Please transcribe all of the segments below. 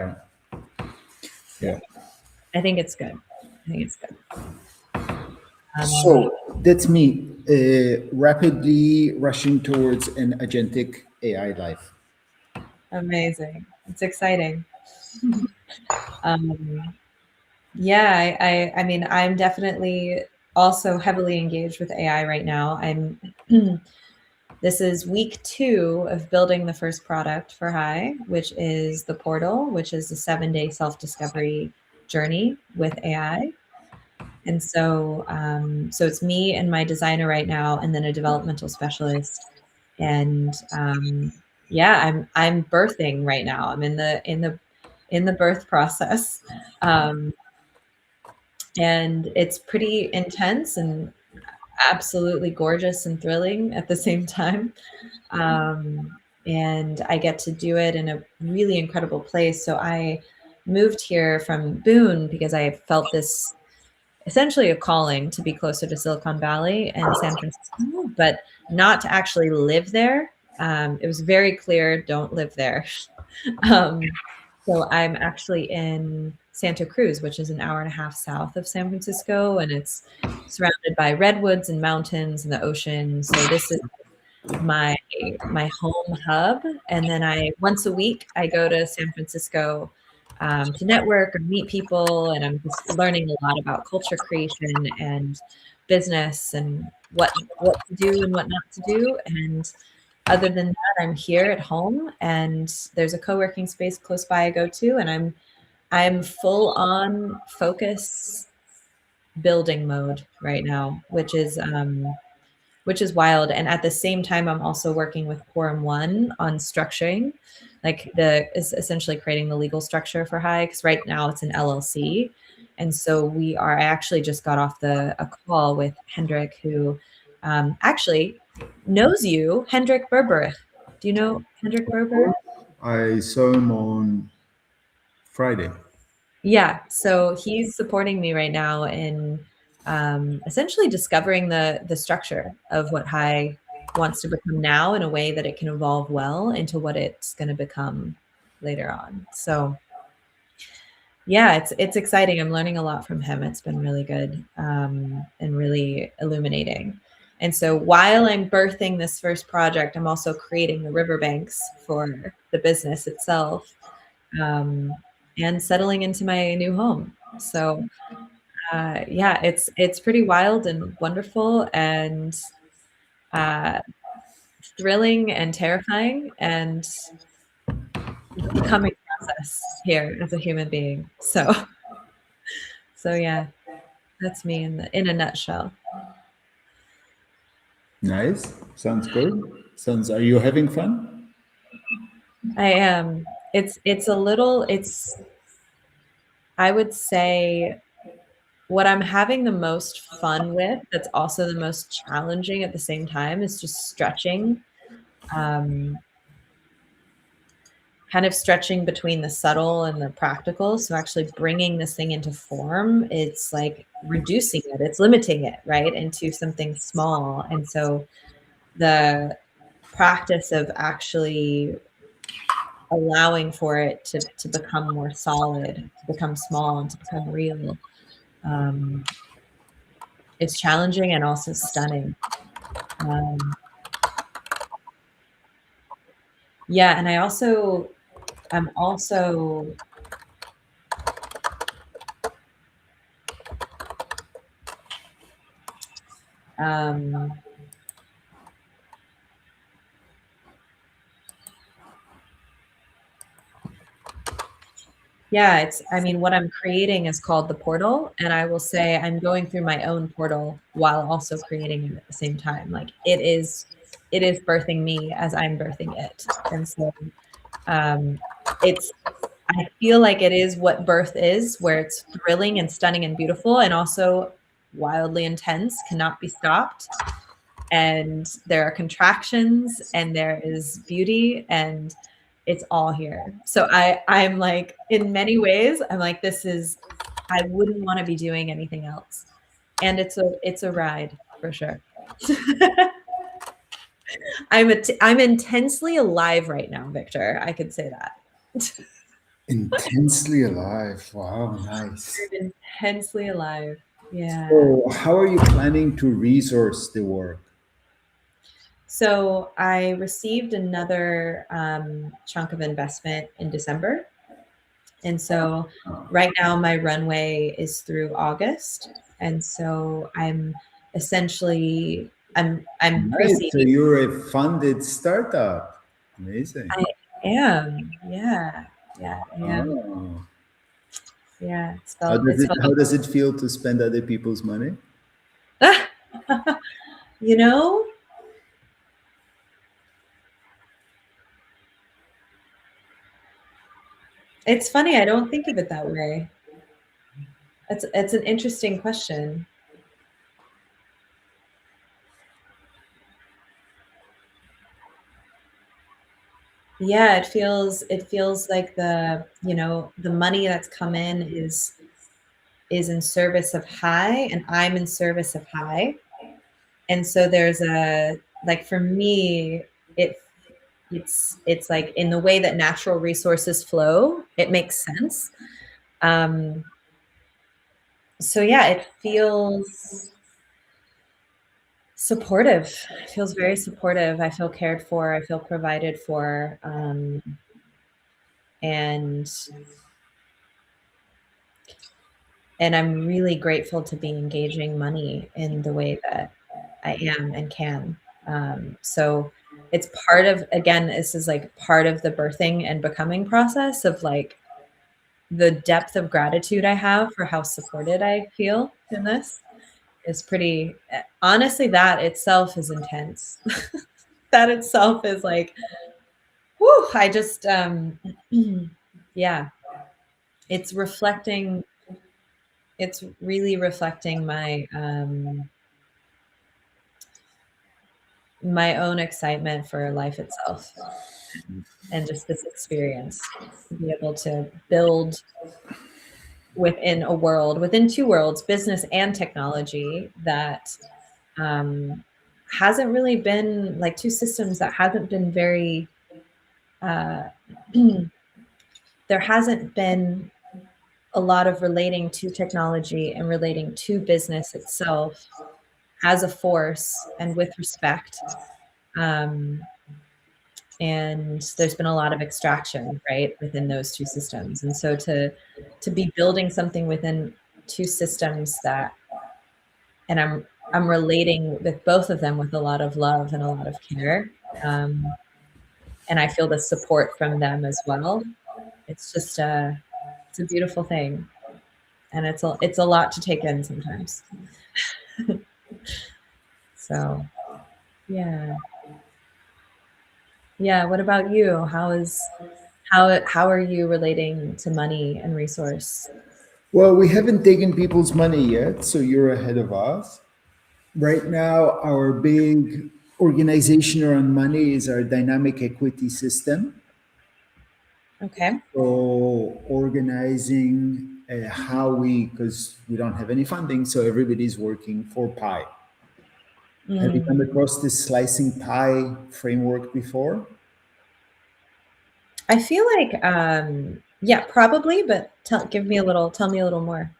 Yeah. Yeah. I think it's good. I think it's good. So that's me rapidly rushing towards an agentic AI life. Amazing. It's exciting. um, yeah, I mean, I'm definitely also heavily engaged with AI right now. This is week 2 of building the first product for High, which is the portal, which is a 7-day self-discovery journey with AI. And so, so it's me and my designer right now, and then a developmental specialist. And yeah, I'm birthing right now. I'm in the birth process, and it's pretty intense and absolutely gorgeous and thrilling at the same time. And I get to do it in a really incredible place. So I moved here from Boone because I felt this essentially a calling to be closer to Silicon Valley and San Francisco, but not to actually live there. It was very clear, don't live there. So I'm actually in Santa Cruz, which is an hour and a half south of San Francisco, and it's surrounded by redwoods and mountains and the ocean. So this is my home hub. And then once a week I go to San Francisco to network or meet people, and I'm just learning a lot about culture creation and business and what to do and what not to do. And other than that, I'm here at home, and there's a co-working space close by I go to, and I'm full on focus building mode right now, which is wild. And at the same time, I'm also working with Quorum One on structuring, is essentially creating the legal structure for High, because right now it's an LLC. And so I actually just got off a call with Hendrik, who actually knows you, Hendrik Berberich. Do you know Hendrik Berberich? I saw him on Friday. Yeah, so he's supporting me right now in essentially discovering the structure of what High wants to become now, in a way that it can evolve well into what it's going to become later on. So yeah, it's exciting. I'm learning a lot from him. It's been really good and really illuminating. And so while I'm birthing this first project, I'm also creating the riverbanks for the business itself. And settling into my new home. So yeah, it's pretty wild and wonderful and uh, thrilling and terrifying, and becoming process here as a human being. So so yeah, that's me in a nutshell. Nice. Sounds good. Are you having fun? I am. I would say what I'm having the most fun with, that's also the most challenging at the same time, is just stretching. Um, kind of stretching between the subtle and the practical. So actually bringing this thing into form, it's like reducing it, it's limiting it, right, into something small. And so the practice of actually allowing for it to become more solid, to become small, and to become real, um, it's challenging and also stunning. Um, yeah, and I'm also um, yeah, I mean, what I'm creating is called the portal. And I will say I'm going through my own portal while also creating it at the same time. Like it is birthing me as I'm birthing it. And so um, I feel like it is what birth is, where it's thrilling and stunning and beautiful, and also wildly intense, cannot be stopped. And there are contractions and there is beauty, and it's all here. So I'm like, in many ways, I'm like, I wouldn't want to be doing anything else. And it's a ride for sure. I'm intensely alive right now, Victor. I could say that. Intensely alive. Wow, nice. Intensely alive. Yeah. So, how are you planning to resource the work? So I received another chunk of investment in December. And so right now my runway is through August. And so I'm essentially I'm Nice. So proceeding. you're a funded startup. Amazing. I am. Yeah. Yeah, I am. Oh. Yeah. How does It's it felt how does it feel to spend other people's money? you know, it's funny. I don't think of it that way. It's an interesting question. Yeah, it feels like the money that's come in is in service of high, and I'm in service of high. And so there's a like for me, it it's like in the way that natural resources flow, it makes sense. Um, so yeah, it feels supportive. It feels very supportive. I feel cared for. I feel provided for. And and I'm really grateful to be engaging money in the way that I am and can. So it's part of, again, this is like part of the birthing and becoming process of like the depth of gratitude I have for how supported I feel in this is pretty, honestly, that itself is intense. That itself is like, whew, I just, yeah, it's reflecting, it's really reflecting my own excitement for life itself and just this experience to be able to build within a world, within two worlds, business and technology, that um, hasn't really been like two systems that hasn't been very, uh, there hasn't been a lot of relating to technology and relating to business itself as a force and with respect. Um, and there's been a lot of extraction, right, within those two systems. And so to be building something within two systems that, and I'm relating with both of them with a lot of love and a lot of care, um, and I feel the support from them as well. It's just it's a beautiful thing, and it's a lot to take in sometimes. So yeah, yeah. What about you? How are you relating to money and resource? Well, we haven't taken people's money yet, so you're ahead of us. Right now, our big organization around money is our dynamic equity system. Okay. So, organizing how because we don't have any funding, so everybody's working for pie. Have you come Mm. across this slicing pie framework before? I feel like, yeah, probably, but tell me a little more.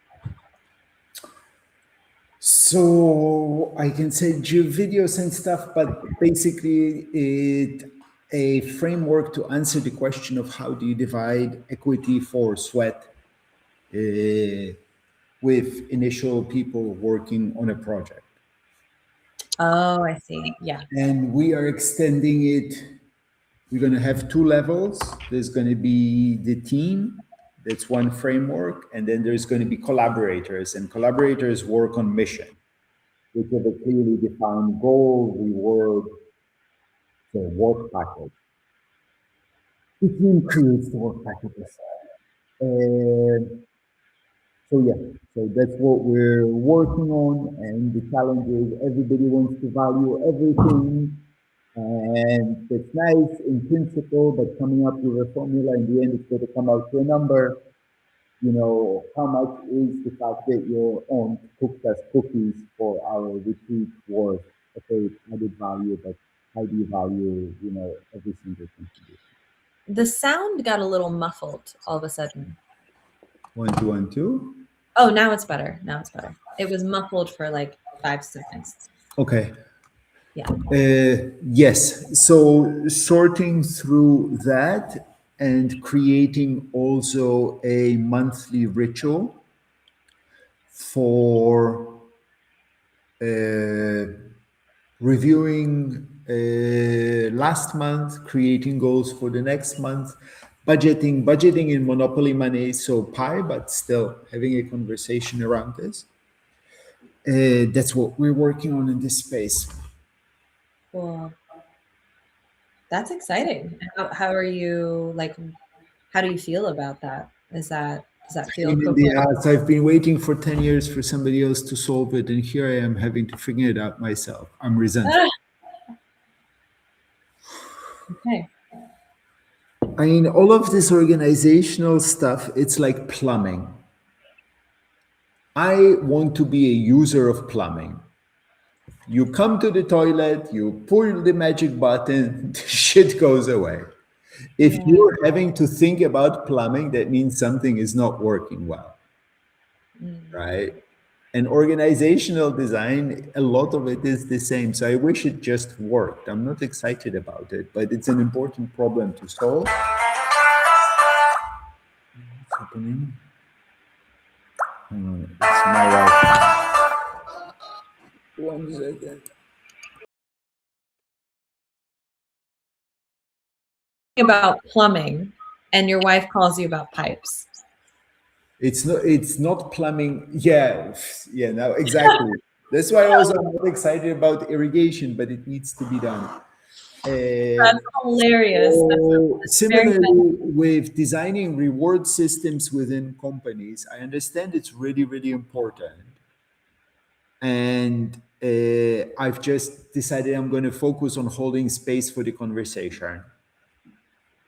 So I can send you videos and stuff, but basically it a framework to answer the question of how do you divide equity for sweat uh, with initial people working on a project. Oh, I see. Yeah. And we are extending it. We're going to have two levels. There's going to be the team, that's one framework, and then there's going to be collaborators, and collaborators work on mission, which have a clearly defined goal, reward, the work package. The team creates the work packages. And so yeah, so that's what we're working on. And the challenge is everybody wants to value everything. And it's nice in principle, but coming up with a formula in the end, it's going to come out to a number. You know, how much is the fact that your aunt cooked us cookies for our retreat worth? Okay, it's added value, but how do you value, every single contribution? The sound got a little muffled all of a sudden. 1 2 1 2. Oh, now it's better. Now it's better. It was muffled for like 5 seconds. Okay. Yeah. Yes. So sorting through that and creating also a monthly ritual for reviewing last month, creating goals for the next month, budgeting in Monopoly money, so pie, but still having a conversation around this. That's what we're working on in this space. Cool. That's exciting. How are you, like, how do you feel about that? Does that feel Pain in cool? the ass. I've been waiting for 10 years for somebody else to solve it, and here I am having to figure it out myself. I'm resentful. Okay. I mean, all of this organizational stuff, it's like plumbing. I want to be a user of plumbing. You come to the toilet, you pull the magic button, shit goes away. If Yeah. you're having to think about plumbing, that means something is not working well, right? And organizational design, a lot of it is the same. So I wish it just worked. I'm not excited about it, but it's an important problem to solve. What's happening? Hang on, it's my wife. 1 second. About plumbing, and your wife calls you about pipes. It's not plumbing. Yeah, yeah, now exactly. That's why also I'm not excited about irrigation, but it needs to be done. That's hilarious. So That's very similarly, with designing reward systems within companies, I understand it's really, really important. And I've just decided I'm going to focus on holding space for the conversation.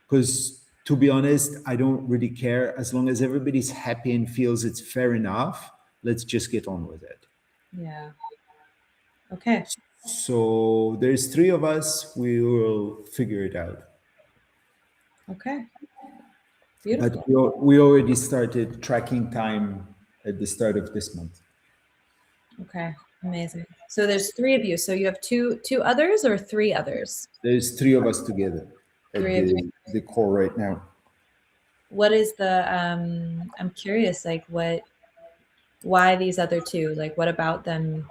Because to be honest, I don't really care. As long as everybody's happy and feels it's fair enough, let's just get on with it. Yeah. Okay. So there's three of us. We will figure it out. Okay. But Beautiful. we already started tracking time at the start of this month. Okay. Amazing. So there's 3 of you. So you have two others or 3 others? There's three of us together at 3 of you. the core right now. What is the I'm curious, like why these other 2? Like what about them?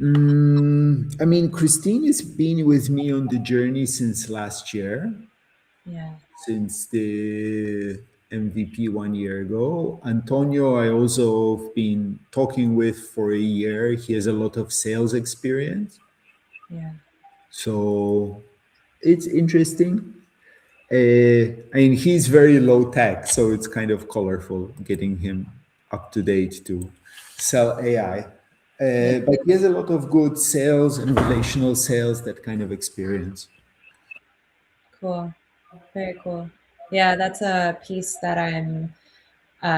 I mean, Christine has been with me on the journey since last year, Yeah. since the MVP 1 year ago. Antonio, I also have been talking with for a year. He has a lot of sales experience. Yeah. So it's interesting. I mean, he's very low tech, so it's kind of colorful getting him up to date to sell AI. Yeah. But he has a lot of good sales and relational sales, that kind of experience. Cool. Very cool. Yeah, that's a piece that I'm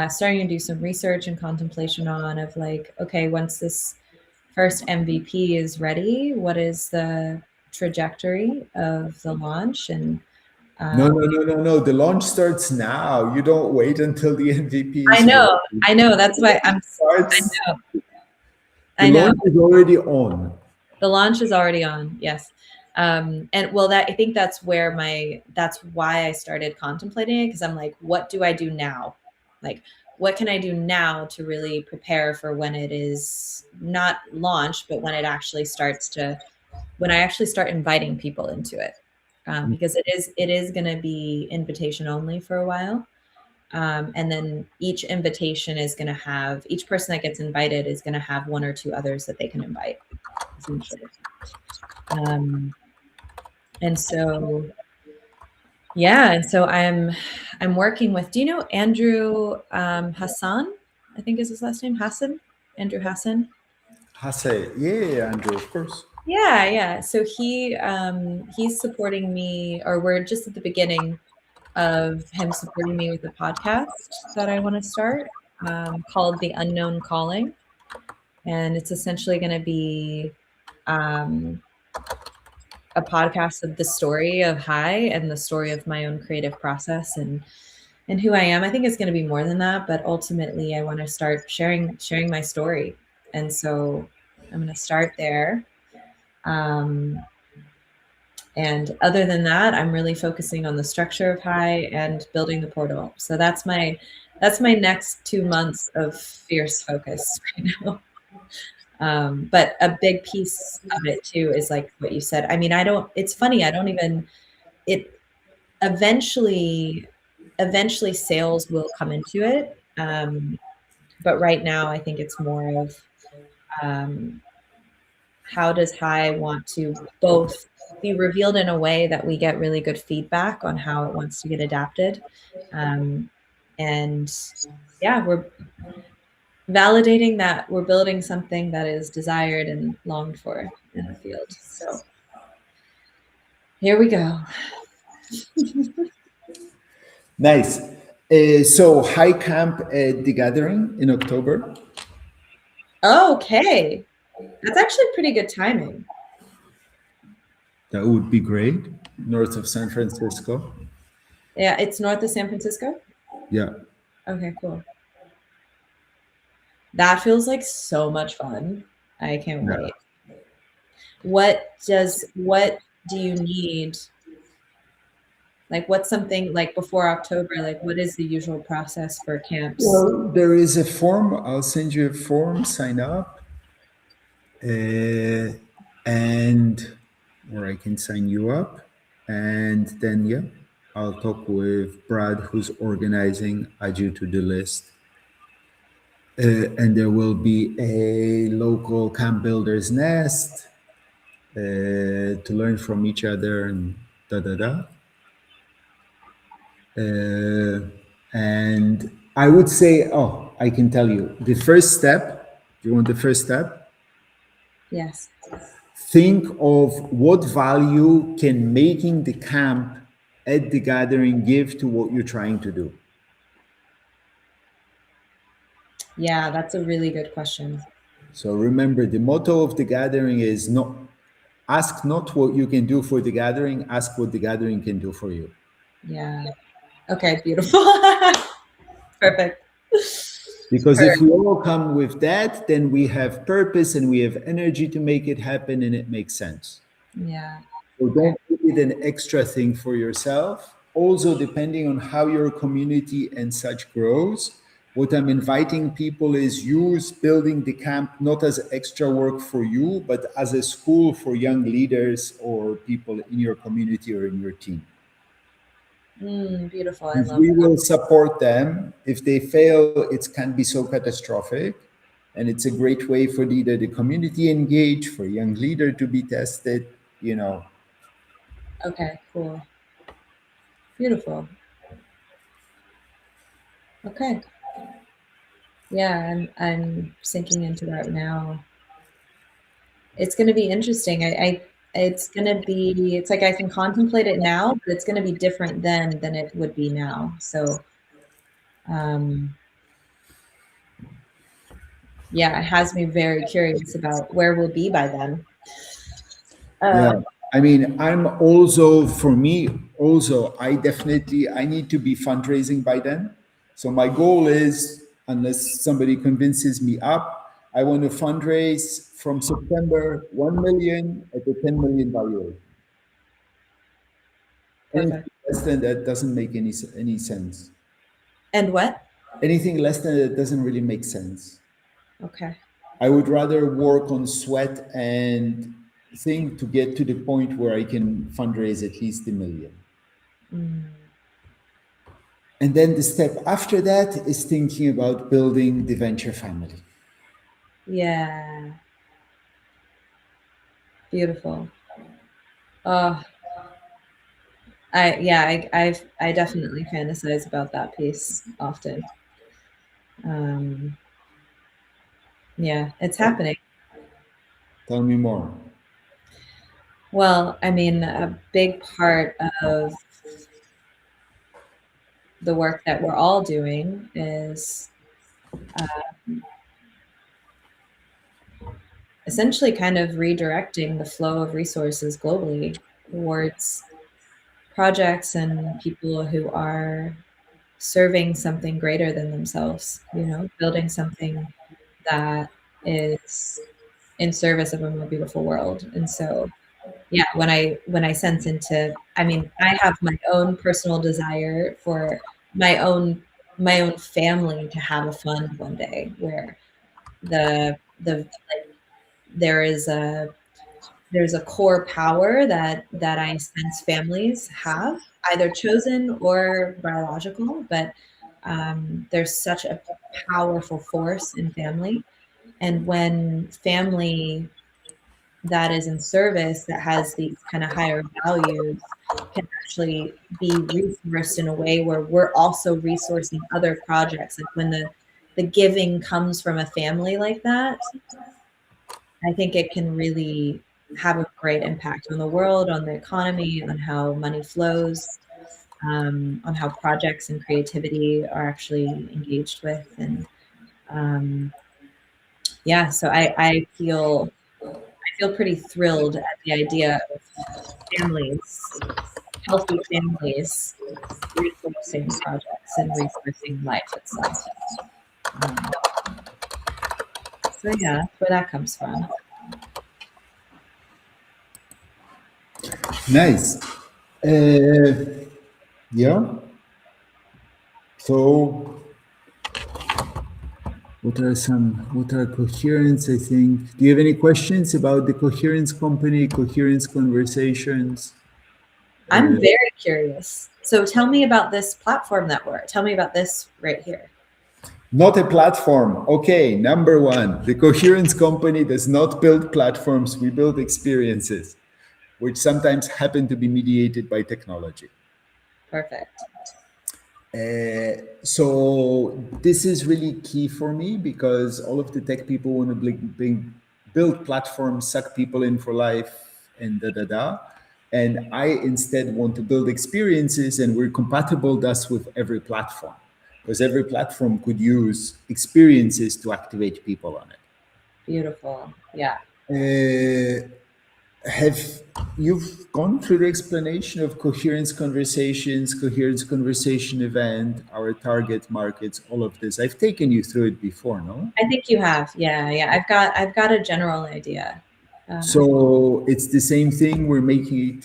starting to do some research and contemplation on, of like, okay, once this first MVP is ready, what is the trajectory of the launch? And No, no, no, no, no. The launch starts now. You don't wait until the MVP I is ready. know. That's why I Starts, know, the I know. launch is already on. The launch is already on. Yes. And well, I think that's why I started contemplating it. Cause I'm like, what do I do now? Like, what can I do now to really prepare for when it is not launched, but when when I actually start inviting people into it. Because it is going to be invitation only for a while. And then each invitation is going to have, each person that gets invited is going to have 1 or 2 others that they can invite, essentially. And so, yeah, and so I'm working with, do you know Andrew Hassan? I think is his last name, Hassan, Andrew Hassan. Hase, yeah, Andrew, of course. Yeah. So he's supporting me, or we're just at the beginning of him supporting me with a podcast that I want to start, called The Unknown Calling. And it's essentially going to be a podcast of the story of High and the story of my own creative process and who I am. I think it's going to be more than that, but ultimately I want to start sharing my story. And so I'm going to start there. And other than that, I'm really focusing on the structure of High and building the portal. So that's my next 2 months of fierce focus right now. But a big piece of it too is like what you said. I mean, it's funny. I don't even, it eventually sales will come into it. But right now I think it's more of, um, how does High want to both be revealed in a way that we get really good feedback on how it wants to get adapted. And yeah, we're validating that we're building something that is desired and longed for in the field. So here we go. Nice. So high camp at the gathering in October. Okay. That's actually pretty good timing. That would be great. North of San Francisco. Yeah, it's north of San Francisco. Yeah. Okay, cool. That feels like so much fun. I can't Yeah. wait. What do you need? Like, what's something like before October? Like, what is the usual process for camps? Well, there is a form. I'll send you a form. Sign up, and or I can sign you up, and then yeah, I'll talk with Brad, who's organizing. Add you to the list, and there will be a local camp builders nest to learn from each other and da da da. And I would say, oh, I can tell you the first step. Do you want the first step? Yes. Think of what value can making the camp at the gathering give to what you're trying to do. Yeah, that's a really good question. So remember, the motto of the gathering is not ask not what you can do for the gathering, ask what the gathering can do for you. Yeah. Okay, beautiful. Perfect. Because if we all come with that, then we have purpose and we have energy to make it happen and it makes sense. Yeah. So Okay. don't make it an extra thing for yourself. Also, depending on how your community and such grows, what I'm inviting people is use building the camp not as extra work for you, but as a school for young leaders or people in your community or in your team. Beautiful. I If love we that. will support them. If they fail, it can be so catastrophic. And it's a great way for either the community engage, for a young leader to be tested, you know. Okay, cool. Beautiful. Okay. Yeah, I'm sinking into that now. It's going to be interesting. It's going to be, it's like I can contemplate it now, but it's going to be different then than it would be now. So, um, yeah, it has me very curious about where we'll be by then. Yeah. Um, I mean, I'm also, for me, also, I need to be fundraising by then. So my goal is, unless somebody convinces me up, I want to fundraise from September 1 million at the 10 million valuation. Perfect. Anything less than that doesn't make any sense. And what? Anything less than that doesn't really make sense. Okay. I would rather work on sweat and thing to get to the point where I can fundraise at least a million. And then the step after that is thinking about building the venture family. Yeah. Beautiful. Oh, I definitely fantasize about that piece often. Um, yeah, it's happening. Tell me more. Well, I mean, a big part of the work that we're all doing is essentially kind of redirecting the flow of resources globally towards projects and people who are serving something greater than themselves, building something that is in service of a more beautiful world. And so, yeah, when I sense into, I mean, I have my own personal desire for my own my own family to have a fund one day where the like there is a there's a core power that I sense families have, either chosen or biological, but there's such a powerful force in family. And when family that is in service, that has these kind of higher values, can actually be resourced in a way where we're also resourcing other projects. Like when the giving comes from a family like that, I think it can really have a great impact on the world, on the economy, on how money flows, on how projects and creativity are actually engaged with. And yeah, so I feel pretty thrilled at the idea of families, healthy families, resourcing projects and resourcing life itself. Um, so yeah, that's where that comes from. Nice. Yeah. So what are coherence, I think? Do you have any questions about the coherence company, coherence conversations? I'm very curious. So tell me about this platform that tell me about this right here. Not a platform. Okay, number one, the coherence company does not build platforms. We build experiences, which sometimes happen to be mediated by technology. Perfect. So this is really key for me because all of the tech people want to build platforms, suck people in for life, and da da da. And I instead want to build experiences, and we're compatible thus with every platform because every platform could use experiences to activate people on it. Beautiful. Yeah. Have you've gone through the explanation of coherence conversations, coherence conversation event, our target markets, all of this? I've taken you through it before, no? I think you have. Yeah, yeah. I've got a general idea. So it's the same thing. We're making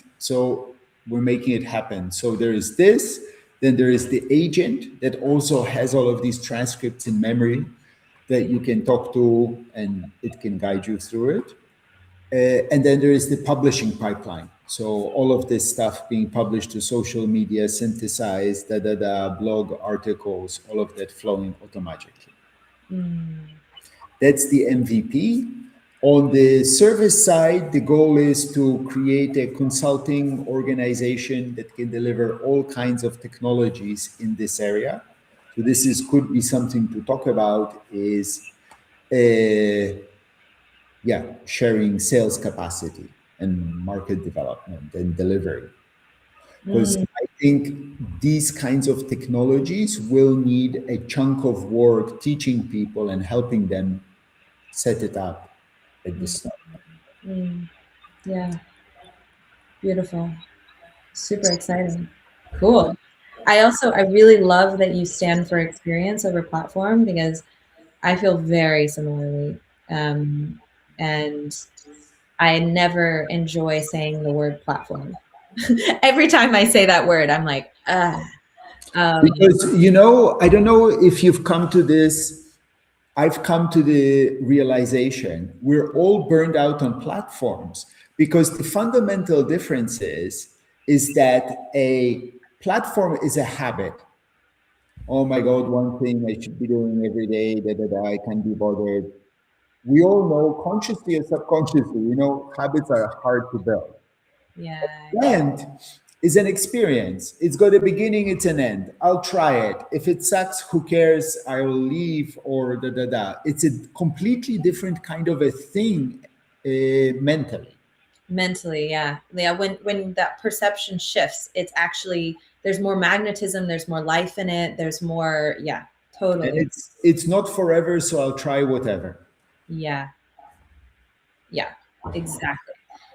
it happen. So there is this, then there is the agent that also has all of these transcripts in memory that you can talk to and it can guide you through it. And then there is the publishing pipeline. So all of this stuff being published to social media, synthesized, blog articles, all of that flowing automatically. That's the MVP. On the service side, the goal is to create a consulting organization that can deliver all kinds of technologies in this area. So this could be something to talk about is sharing sales capacity and market development and delivery. Because I think these kinds of technologies will need a chunk of work teaching people and helping them set it up at the start. Yeah. Beautiful. Super exciting. Cool. I really love that you stand for experience over platform because I feel very similarly. And I never enjoy saying the word platform. Every time I say that word, I'm like, Because, I don't know if you've come to this. I've come to the realization we're all burned out on platforms because the fundamental difference is that a platform is a habit. Oh my God, one thing I should be doing every day, I can't be bothered. We all know consciously or subconsciously, habits are hard to build. yeah, And is an experience. It's got a beginning, it's an end. I'll try it. If it sucks, who cares? I will leave or It's a completely different kind of a thing mentally. mentally, yeah. Yeah, when that perception shifts, it's actually there's more magnetism, there's more life in it, there's more, yeah, And totally. it's not forever, so I'll try whatever. Yeah. Yeah, exactly.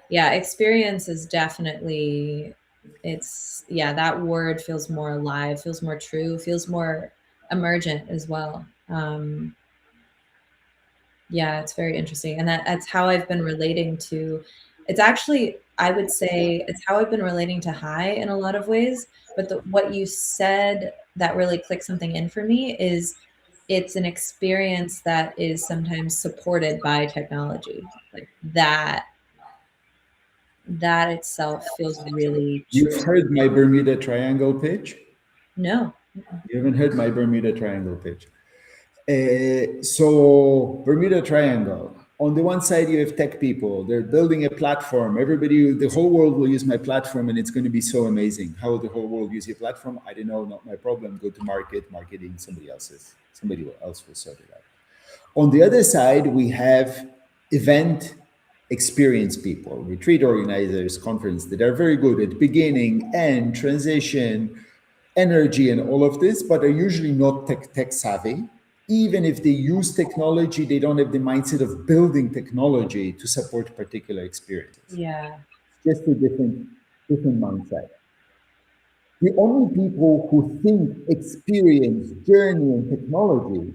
Yeah, experience is definitely, it's, yeah, that word feels more alive, feels more true, feels more emergent as well. Yeah, it's very interesting. And that's how I've been relating to, it's actually, I would say it's how I've been relating to high in a lot of ways. But what you said that really clicked something in for me is it's an experience that is sometimes supported by technology. Like that itself feels really true You've to me. heard my Bermuda Triangle pitch? No. You haven't heard my Bermuda Triangle pitch. So Bermuda Triangle. On the one side, you have tech people. They're building a platform. Everybody, the whole world will use my platform, and it's going to be so amazing. How will the whole world use your platform? I don't know. Not my problem. Go to marketing. Somebody else's. Somebody else will sort it out. On the other side, we have event experience people, retreat organizers, conference that are very good at beginning, end, transition, energy, and all of this, but are usually not tech savvy. Even if they use technology, they don't have the mindset of building technology to support particular experiences. Yeah. Just a different mindset. The only people who think experience, journey, and technology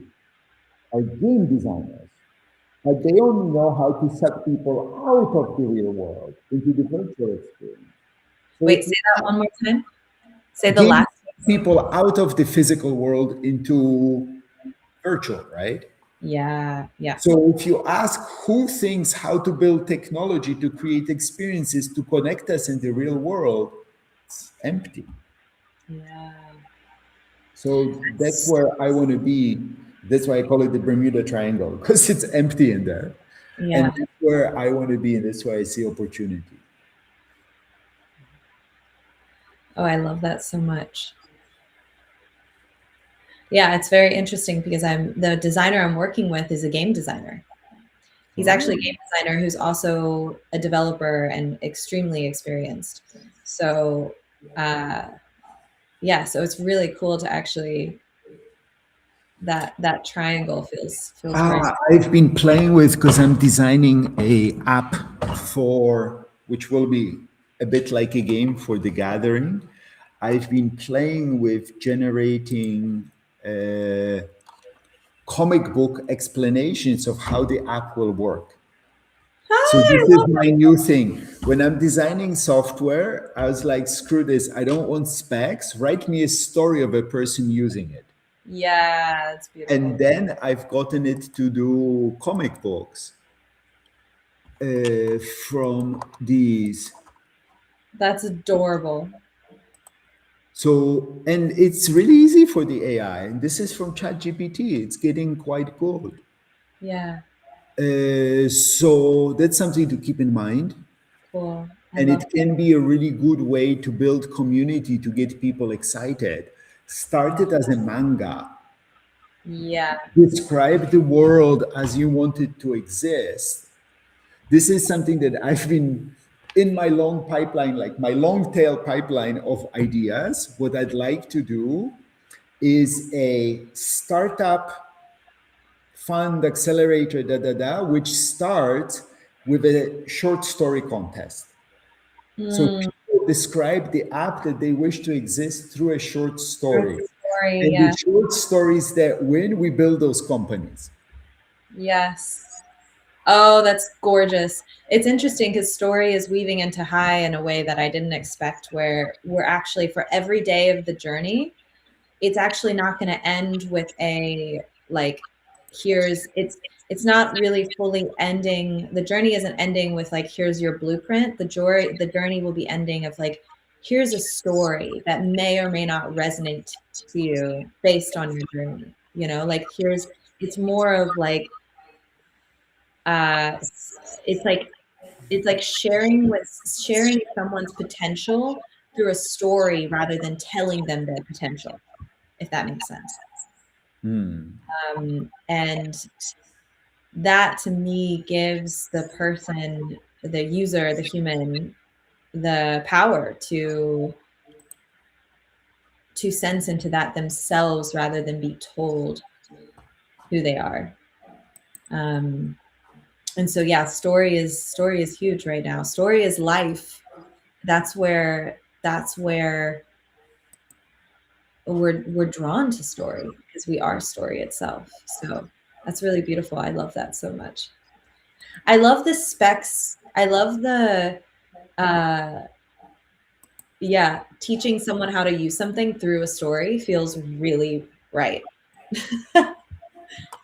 are game designers, but they only know how to suck people out of the real world into the virtual experience. So Wait, if say you that one more time. Say the game last. people out of the physical world into virtual, right? Yeah. Yeah. So if you ask who thinks how to build technology to create experiences to connect us in the real world, it's empty. Yeah. So that's where I want to be. That's why I call it the Bermuda Triangle, because it's empty in there. And Yeah. that's where I want to be, and that's why I see opportunity. Oh, I love that so much. Yeah, it's very interesting because the designer I'm working with is a game designer. He's actually a Oh. game designer who's also a developer and extremely experienced. So, uh, yeah, so it's really cool to actually that triangle feels very. I've been playing with because I'm designing a app for which will be a bit like a game for the gathering. I've been playing with generating comic book explanations of how the app will work. So Hi, this I is love my it. new thing. When I'm designing software, I was like, screw this. I don't want specs. Write me a story of a person using it. Yeah, it's And beautiful. then I've gotten it to do comic books from these. That's adorable. So, and it's really easy for the AI. And this is from ChatGPT. It's getting quite good. Yeah, So that's something to keep in mind. cool. I And love it can be a really good way to build community to get people excited. Start it as a manga. Yeah. Describe the world as you want it to exist. This is something that I've been in my long pipeline, like my long tail pipeline of ideas. What I'd like to do is a startup fund accelerator, which starts with a short story contest. So Mm, people describe the app that they wish to exist through a short true story. story. And the Yeah. short stories that win, we build those companies. Yes. Oh, that's gorgeous. It's interesting because story is weaving into high in a way that I didn't expect, where we're actually for every day of the journey, it's actually not going to end with a like it's not really fully ending. The journey isn't ending with like here's your blueprint. The journey will be ending of like here's a story that may or may not resonate to you based on your journey. Like it's more of like uh it's like sharing someone's potential through a story rather than telling them their potential, if that makes sense. And that to me gives the person, the user, the human, the power to sense into that themselves rather than be told who they are. Um, And so yeah, story is huge right now. Story is life. That's where we're drawn to story, because we are story itself. So that's really beautiful. I love that so much. I love the specs. I love the uh yeah, teaching someone how to use something through a story feels really right.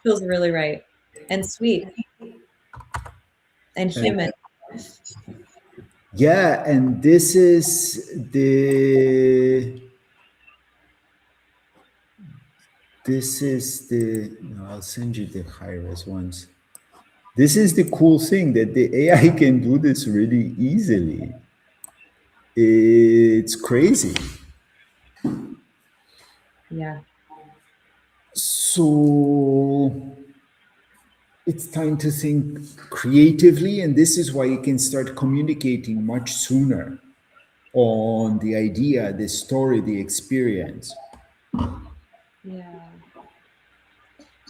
Feels really right and sweet and And human. yeah, and this is the no, I'll send you the high-res ones. This is the cool thing that the AI can do this really easily. It's crazy. Yeah. So it's time to think creatively, and this is why you can start communicating much sooner on the idea, the story, the experience. Yeah.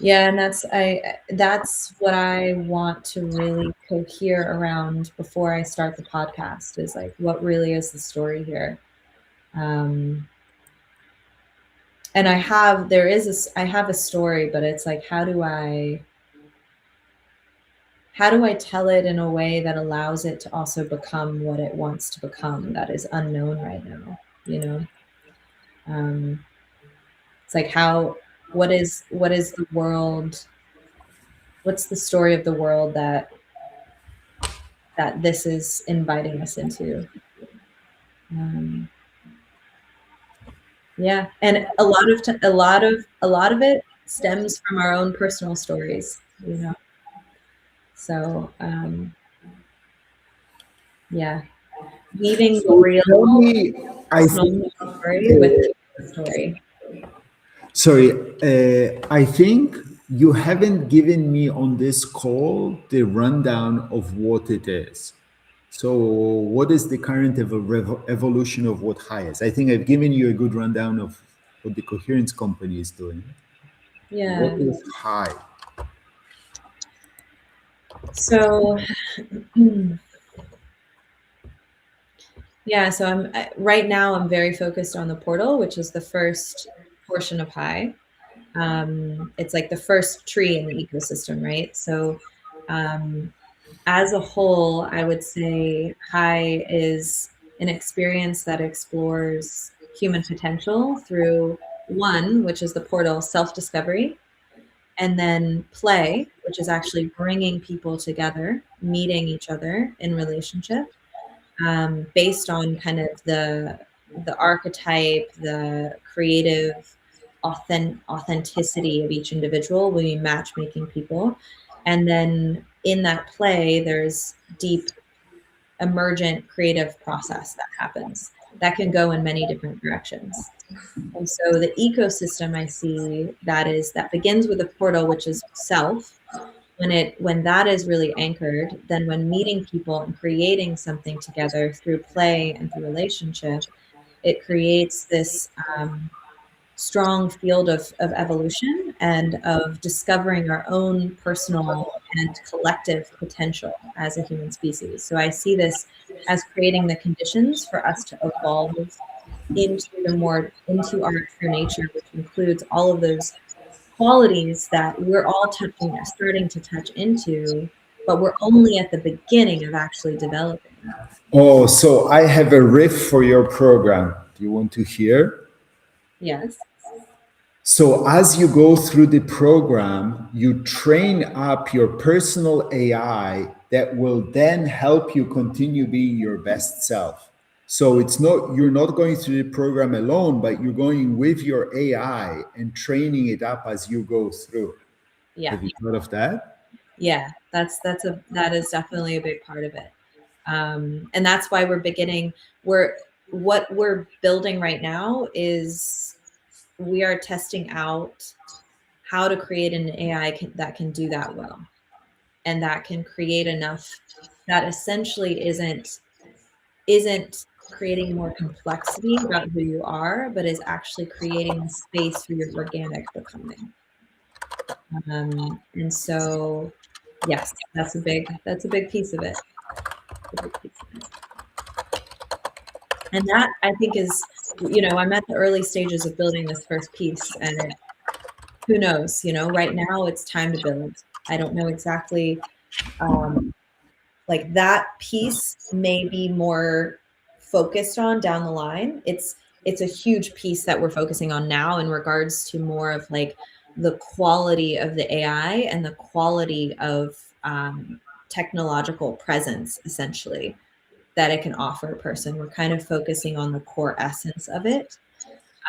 Yeah, and that's what I want to really cohere around before I start the podcast, is like, what really is the story here? Um and I have a story, but it's like, how do I tell it in a way that allows it to also become what it wants to become, that is unknown right now, you know? Um, it's like, what is the world, what's the story of the world that this is inviting us into? Um, yeah, and a lot of it stems from our own personal stories, you know? So, yeah, weaving the So real tell me, I personal think, story with the story. sorry, I think you haven't given me on this call the rundown of what it is. So, what is the current evolution of what high is? I think I've given you a good rundown of what the Coherence company is doing. What Yeah. is high? So, yeah, so right now I'm very focused on the portal, which is the first portion of high. It's like the first tree in the ecosystem, right? So, um, as a whole, I would say high is an experience that explores human potential through one, which is the portal, self-discovery, and then play, which is actually bringing people together, meeting each other in relationship, based on kind of the archetype, the creative authenticity of each individual. We be matchmaking people, and then in that play, there's deep emergent creative process that happens that can go in many different directions. And so the ecosystem I see, that begins with a portal, which is self. When that is really anchored, then when meeting people and creating something together through play and through relationship, it creates this strong field of evolution and of discovering our own personal and collective potential as a human species. So I see this as creating the conditions for us to evolve into our true nature, which includes all of those qualities that we're all starting to touch into, but we're only at the beginning of actually developing. Oh, so I have a riff for your program. Do you want to hear? Yes. So, as you go through the program, you train up your personal AI that will then help you continue being your best self. So, it's not, you're not going through the program alone, but you're going with your AI and training it up as you go through. Yeah. Have you thought of that? Yeah. That is definitely a big part of it. And that's why what we're building right now is we are testing out how to create an AI that can do that well, and that can create enough that essentially isn't creating more complexity about who you are, but is actually creating space for your organic becoming. And so Yes, that's a big piece of it. A big piece of it. And that I think is, I'm at the early stages of building this first piece, and who knows, right now it's time to build. I don't know exactly, like that piece may be more focused on down the line. It's a huge piece that we're focusing on now in regards to more of like the quality of the AI and the quality of technological presence, essentially, that it can offer a person. We're kind of focusing on the core essence of it,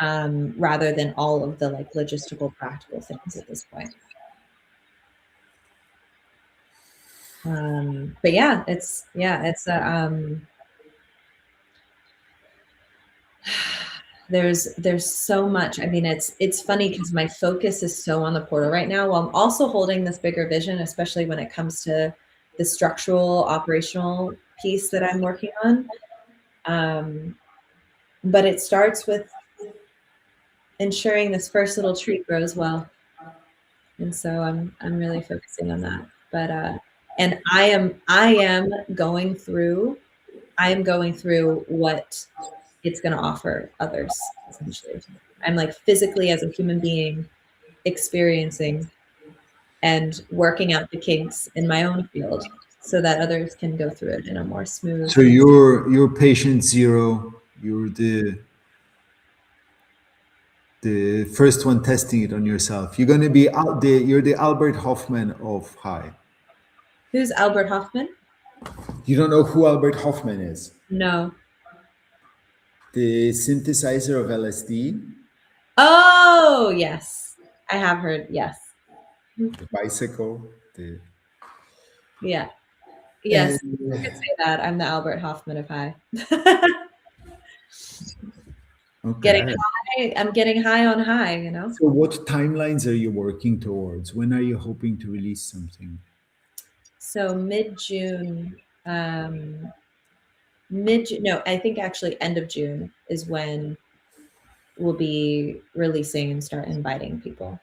rather than all of the like logistical, practical things at this point. But yeah, it's a there's so much. I mean, it's funny because my focus is so on the portal right now, while I'm also holding this bigger vision, especially when it comes to the structural operational piece that I'm working on. But it starts with ensuring this first little tree grows well, and so I'm really focusing on that. But and I am going through what it's going to offer others, essentially. I'm like physically, as a human being, experiencing and working out the kinks in my own field so that others can go through it in a more smooth. So you're patient zero. You're the first one testing it on yourself. You're gonna be out the you're the Albert Hoffman of high. Who's Albert Hoffman? You don't know who Albert Hoffman is? No. The synthesizer of LSD, Oh, yes. I have heard. Yes. the bicycle, the Yeah. Yes. You could and say that. I'm the Albert Hoffman of high. Getting okay. high. I'm getting high on high. So what timelines are you working towards? When are you hoping to release something? So mid-June, no, I think actually end of June is when we'll be releasing and start inviting people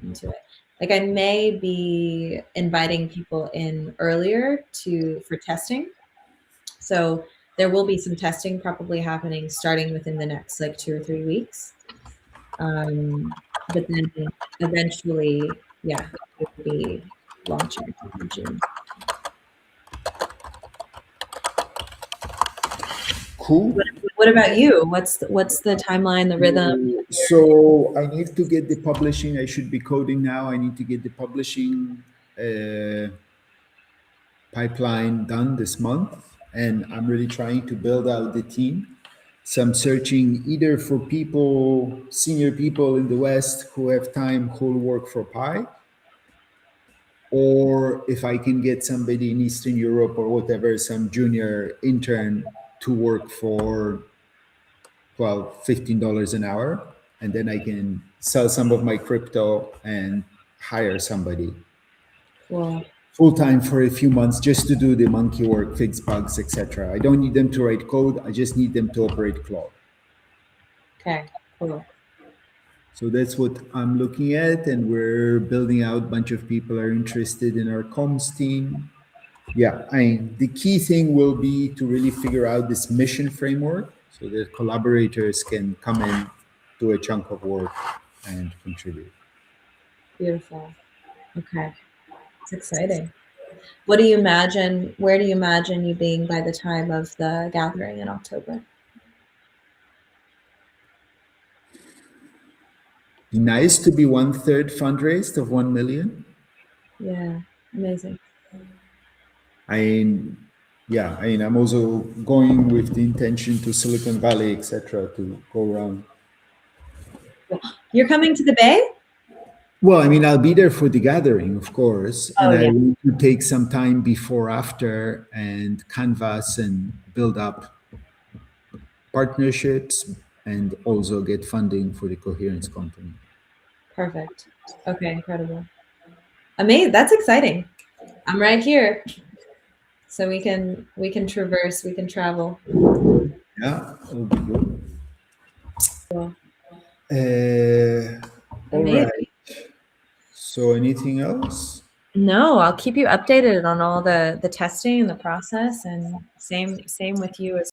into it. Like I may be inviting people in earlier for testing. So there will be some testing probably happening starting within the next like 2 or 3 weeks. But then eventually, yeah, it will be launching in June. Cool. What about you? What's the timeline, the rhythm? So I need to get the publishing. I should be coding now. I need to get the publishing pipeline done this month, and I'm really trying to build out the team. So I'm searching either for people, senior people in the West who have time, who will work for Pi, or if I can get somebody in Eastern Europe or whatever, some junior intern to work for $15 an hour, and then I can sell some of my crypto and hire somebody Cool. full time for a few months just to do the monkey work, fix bugs, etc. I don't need them to write code. I just need them to operate Claude. Okay, cool. So that's what I'm looking at, and we're building out. A bunch of people are interested in our comms team. Yeah, the key thing will be to really figure out this mission framework so that collaborators can come in, do a chunk of work, and contribute. Beautiful. Okay. It's exciting. What do you imagine? Where do you imagine you being by the time of the gathering in October? Be nice to be 1/3 fundraised of 1 million. Yeah, amazing. I'm also going with the intention to Silicon Valley, etc., to go around. You're coming to the Bay? Well, I'll be there for the gathering, of course, Oh and I yeah, want to take some time before, after, and canvas and build up partnerships and also get funding for the Coherence company. perfect. Okay, incredible. Amazing. That's exciting. I'm right here, so we can traverse, we can travel. Yeah, it'll be good. Cool. All Amazing. right. So, anything else? No, I'll keep you updated on all the testing and the process, and same with you as